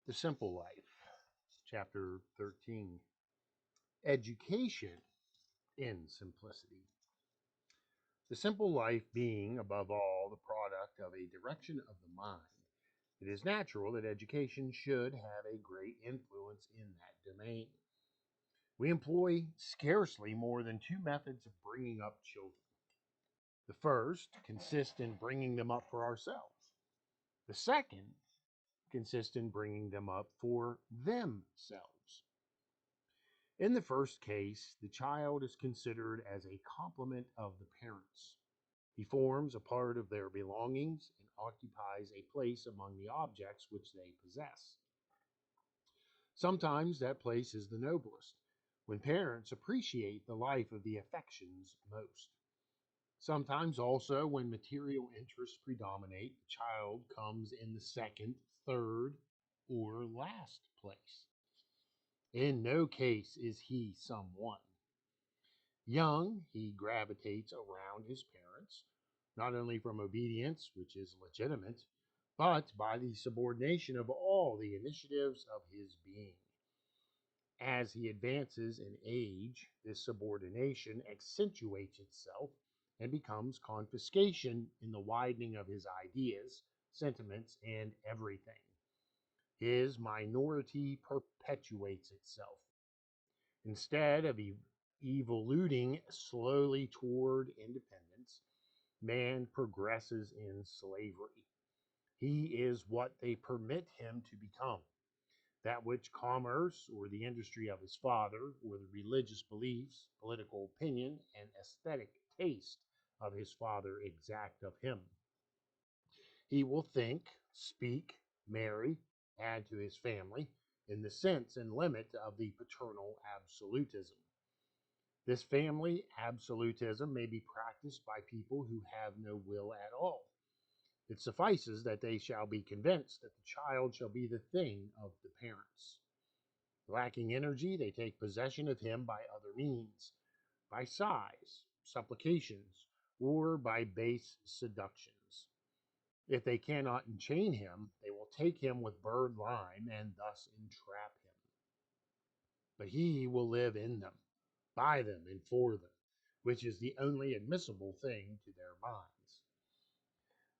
The Simple Life, Chapter 13. Education in Simplicity. The simple life being, above all, the product of a direction of the mind, it is natural that education should have a great influence in that domain. We employ scarcely more than two methods of bringing up children. The first consists in bringing them up for ourselves. The second consists in bringing them up for themselves. In the first case, the child is considered as a complement of the parents. He forms a part of their belongings and occupies a place among the objects which they possess. Sometimes that place is the noblest, when parents appreciate the life of the affections most. Sometimes also, when material interests predominate, the child comes in the second, third, or last place. In no case is he someone. Young, he gravitates around his parents, not only from obedience, which is legitimate, but by the subordination of all the initiatives of his being. As he advances in age, this subordination accentuates itself and becomes confiscation in the widening of his ideas, sentiments, and everything. His minority perpetuates itself. Instead of evoluting slowly toward independence, man progresses in slavery. He is what they permit him to become. That which commerce or the industry of his father, or the religious beliefs, political opinion, and aesthetic taste of his father exact of him. He will think, speak, marry, add to his family, in the sense and limit of the paternal absolutism. This family absolutism may be practiced by people who have no will at all. It suffices that they shall be convinced that the child shall be the thing of the parents. Lacking energy, they take possession of him by other means, by sighs, supplications, or by base seductions. If they cannot enchain him, they will take him with bird lime and thus entrap him. But he will live in them, by them, and for them, which is the only admissible thing to their minds.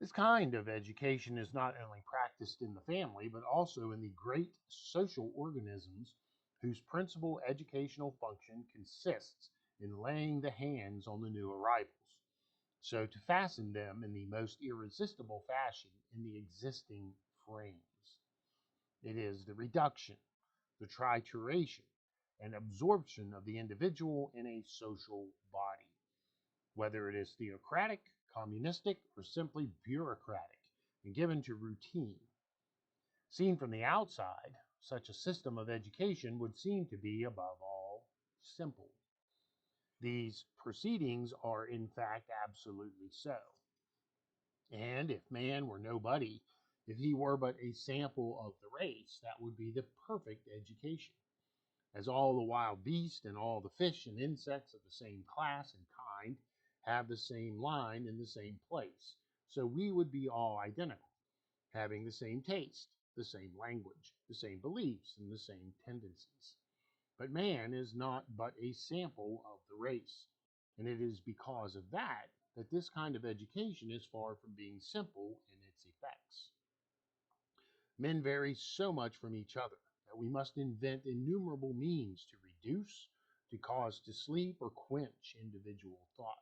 This kind of education is not only practiced in the family, but also in the great social organisms whose principal educational function consists in laying the hands on the new arrivals, so to fasten them in the most irresistible fashion in the existing frames. It is the reduction, the trituration, and absorption of the individual in a social body, whether it is theocratic, communistic, or simply bureaucratic and given to routine. Seen from the outside, such a system of education would seem to be, above all, simple. These proceedings are, in fact, absolutely so. And if man were nobody, if he were but a sample of the race, that would be the perfect education. As all the wild beasts and all the fish and insects of the same class and kind have the same line in the same place, so we would be all identical, having the same taste, the same language, the same beliefs, and the same tendencies. But man is not but a sample of the race, and it is because of that that this kind of education is far from being simple in its effects. Men vary so much from each other that we must invent innumerable means to reduce, to cause to sleep, or quench individual thought.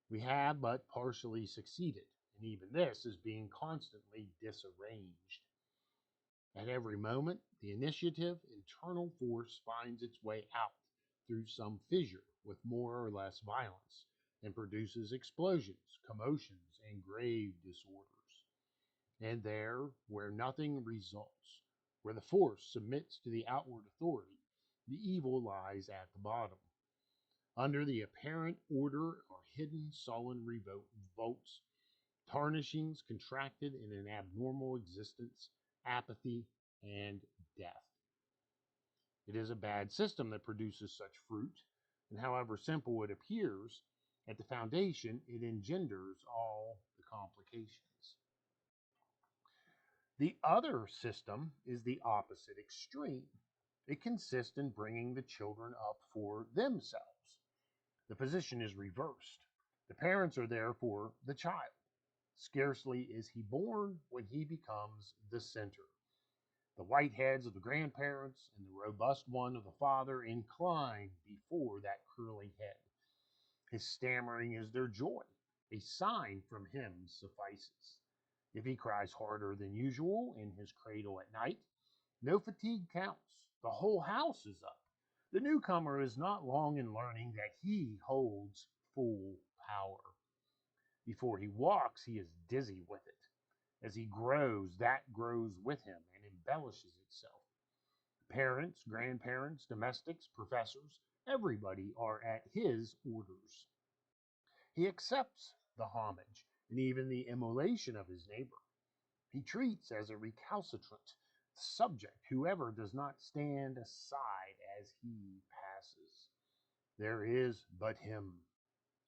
We have but partially succeeded, and even this is being constantly disarranged. At every moment, the initiative, internal force finds its way out through some fissure with more or less violence, and produces explosions, commotions, and grave disorders. And there, where nothing results, where the force submits to the outward authority, the evil lies at the bottom. Under the apparent order are hidden sullen revolts, tarnishings contracted in an abnormal existence, apathy, and death. It is a bad system that produces such fruit, and however simple it appears, at the foundation it engenders all the complications. The other system is the opposite extreme. It consists in bringing the children up for themselves. The position is reversed. The parents are there for the child. Scarcely is he born when he becomes the center. The white heads of the grandparents and the robust one of the father incline before that curly head. His stammering is their joy. A sign from him suffices. If he cries harder than usual in his cradle at night, no fatigue counts. The whole house is up. The newcomer is not long in learning that he holds full power. Before he walks, he is dizzy with it. As he grows, that grows with him and embellishes itself. Parents, grandparents, domestics, professors, everybody are at his orders. He accepts the homage and even the immolation of his neighbor. He treats as a recalcitrant subject whoever does not stand aside as he passes. There is but him.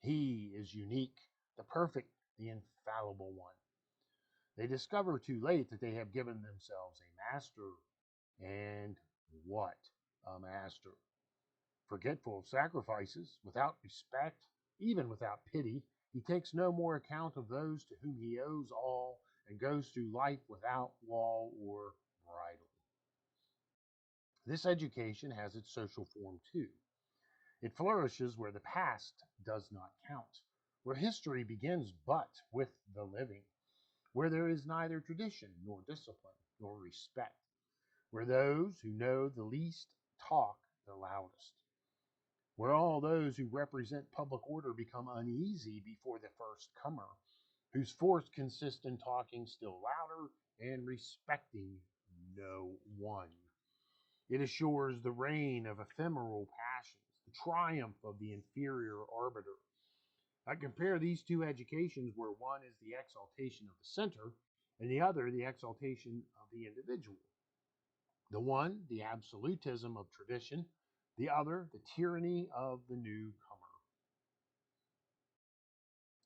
He is unique, the perfect, the infallible one. They discover too late that they have given themselves a master. And what a master! Forgetful of sacrifices, without respect, even without pity, he takes no more account of those to whom he owes all and goes through life without law or bridle. This education has its social form too. It flourishes where the past does not count, where history begins but with the living, where there is neither tradition nor discipline nor respect, where those who know the least talk the loudest, where all those who represent public order become uneasy before the first comer, whose force consists in talking still louder and respecting no one. It assures the reign of ephemeral passions, the triumph of the inferior arbiter. I compare these two educations where one is the exaltation of the center and the other the exaltation of the individual. The one, the absolutism of tradition, the other, the tyranny of the newcomer.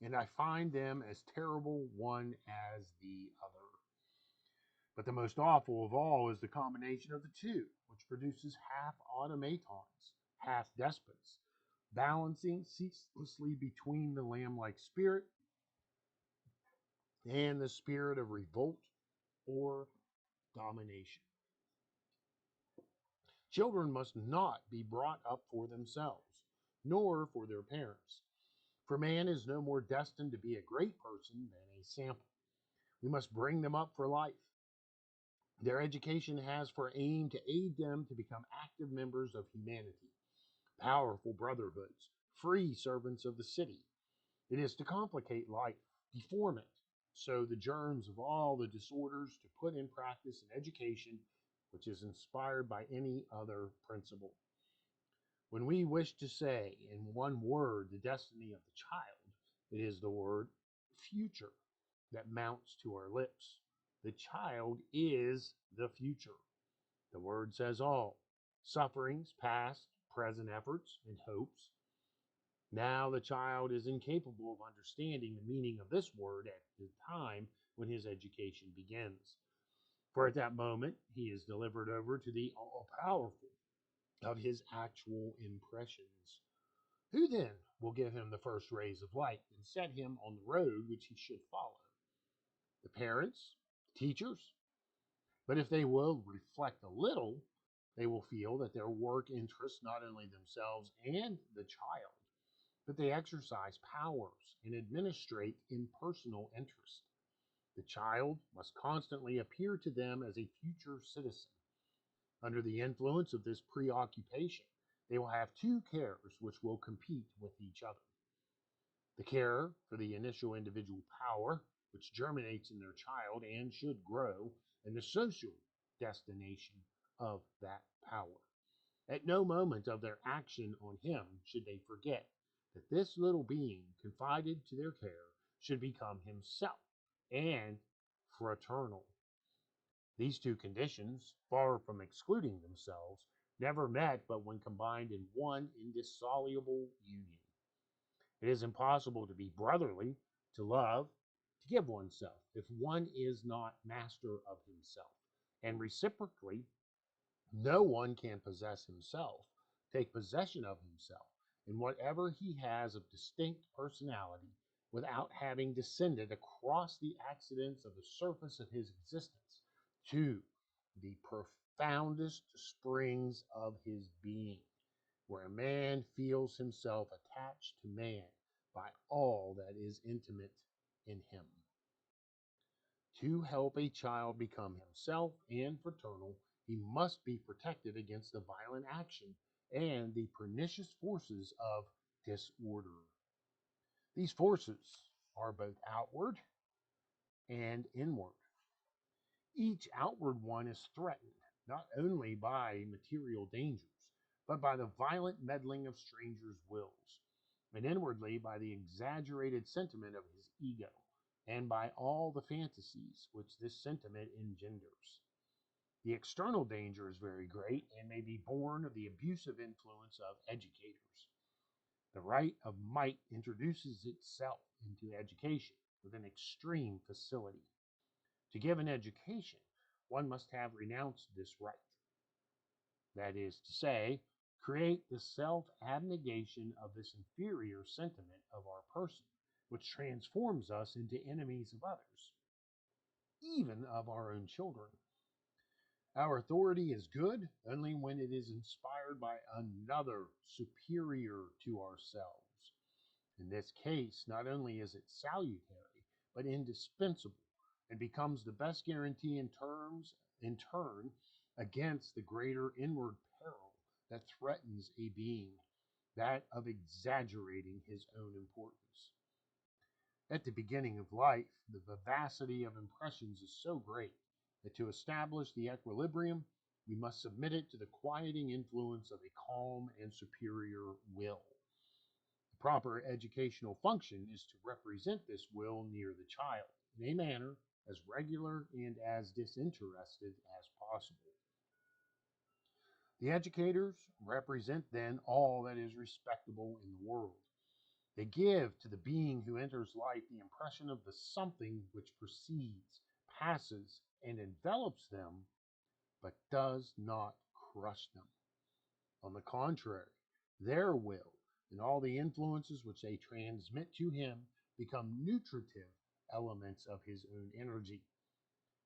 And I find them as terrible one as the other. But the most awful of all is the combination of the two, which produces half automatons, half despots, balancing ceaselessly between the lamb like spirit and the spirit of revolt or domination. Children must not be brought up for themselves, nor for their parents. For man is no more destined to be a great person than a sample. We must bring them up for life. Their education has for aim to aid them to become active members of humanity, powerful brotherhoods, free servants of the city. It is to complicate life, deform it, sow the germs of all the disorders, to put in practice an education which is inspired by any other principle. When we wish to say in one word the destiny of the child, it is the word future that mounts to our lips. The child is the future. The word says all: sufferings, past, present efforts, and hopes. Now the child is incapable of understanding the meaning of this word at the time when his education begins. For at that moment he is delivered over to the all powerful of his actual impressions. Who then will give him the first rays of light and set him on the road which he should follow? The parents, the teachers? But if they will reflect a little, they will feel that their work interests not only themselves and the child, but they exercise powers and administrate impersonal interest. The child must constantly appear to them as a future citizen. Under the influence of this preoccupation, they will have two cares which will compete with each other: the care for the initial individual power, which germinates in their child and should grow, and the social destination of that power. At no moment of their action on him should they forget that this little being confided to their care should become himself and fraternal. These two conditions, far from excluding themselves, never met but when combined in one indissoluble union. It is impossible to be brotherly, to love, to give oneself if one is not master of himself. And reciprocally, no one can possess himself, take possession of himself, in whatever he has of distinct personality, without having descended across the accidents of the surface of his existence to the profoundest springs of his being, where a man feels himself attached to man by all that is intimate in him. To help a child become himself and fraternal, he must be protected against the violent action and the pernicious forces of disorder. These forces are both outward and inward. Each outward one is threatened not only by material dangers, but by the violent meddling of strangers' wills, and inwardly by the exaggerated sentiment of his ego, and by all the fantasies which this sentiment engenders. The external danger is very great and may be born of the abusive influence of educators. The right of might introduces itself into education with an extreme facility. To give an education, one must have renounced this right. That is to say, create the self abnegation of this inferior sentiment of our person, which transforms us into enemies of others, even of our own children. Our authority is good only when it is inspired by another superior to ourselves. In this case, not only is it salutary, but indispensable, and becomes the best guarantee in turn against the greater inward peril that threatens a being, that of exaggerating his own importance. At the beginning of life, the vivacity of impressions is so great that to establish the equilibrium, we must submit it to the quieting influence of a calm and superior will. The proper educational function is to represent this will near the child in a manner as regular and as disinterested as possible. The educators represent then all that is respectable in the world. They give to the being who enters life the impression of the something which precedes, passes, and envelops them, but does not crush them. On the contrary, their will and all the influences which they transmit to him become nutritive elements of his own energy.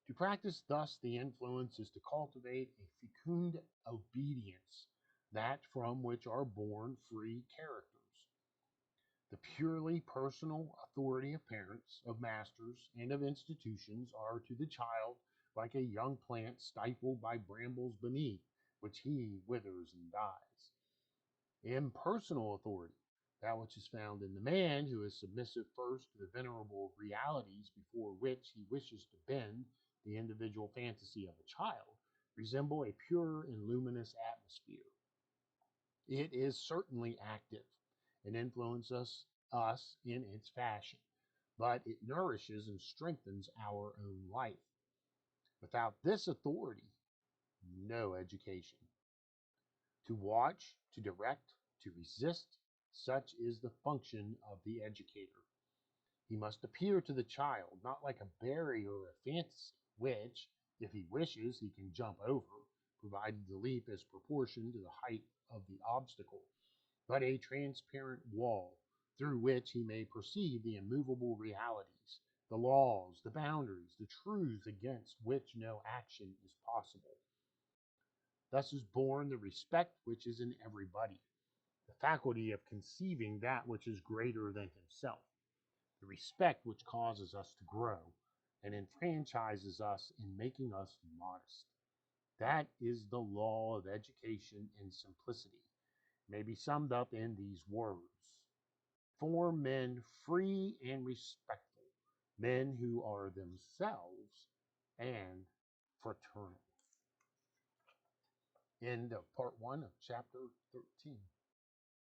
To practice thus the influence is to cultivate a fecund obedience, that from which are born free characters. The purely personal authority of parents, of masters, and of institutions are to the child like a young plant stifled by brambles beneath, which he withers and dies. Impersonal authority, that which is found in the man who is submissive first to the venerable realities before which he wishes to bend the individual fantasy of a child, resemble a pure and luminous atmosphere. It is certainly active and influences us in its fashion, but it nourishes and strengthens our own life. Without this authority, no education. To watch, to direct, to resist, such is the function of the educator. He must appear to the child not like a barrier or a fantasy, which, if he wishes, he can jump over, provided the leap is proportioned to the height of the obstacle, but a transparent wall through which he may perceive the immovable realities, the laws, the boundaries, the truths against which no action is possible. Thus is born the respect which is in everybody, the faculty of conceiving that which is greater than himself, the respect which causes us to grow and enfranchises us in making us modest. That is the law of education in simplicity, may be summed up in these words: form men free and respectful, men who are themselves and fraternal. End of part 1 of chapter 13.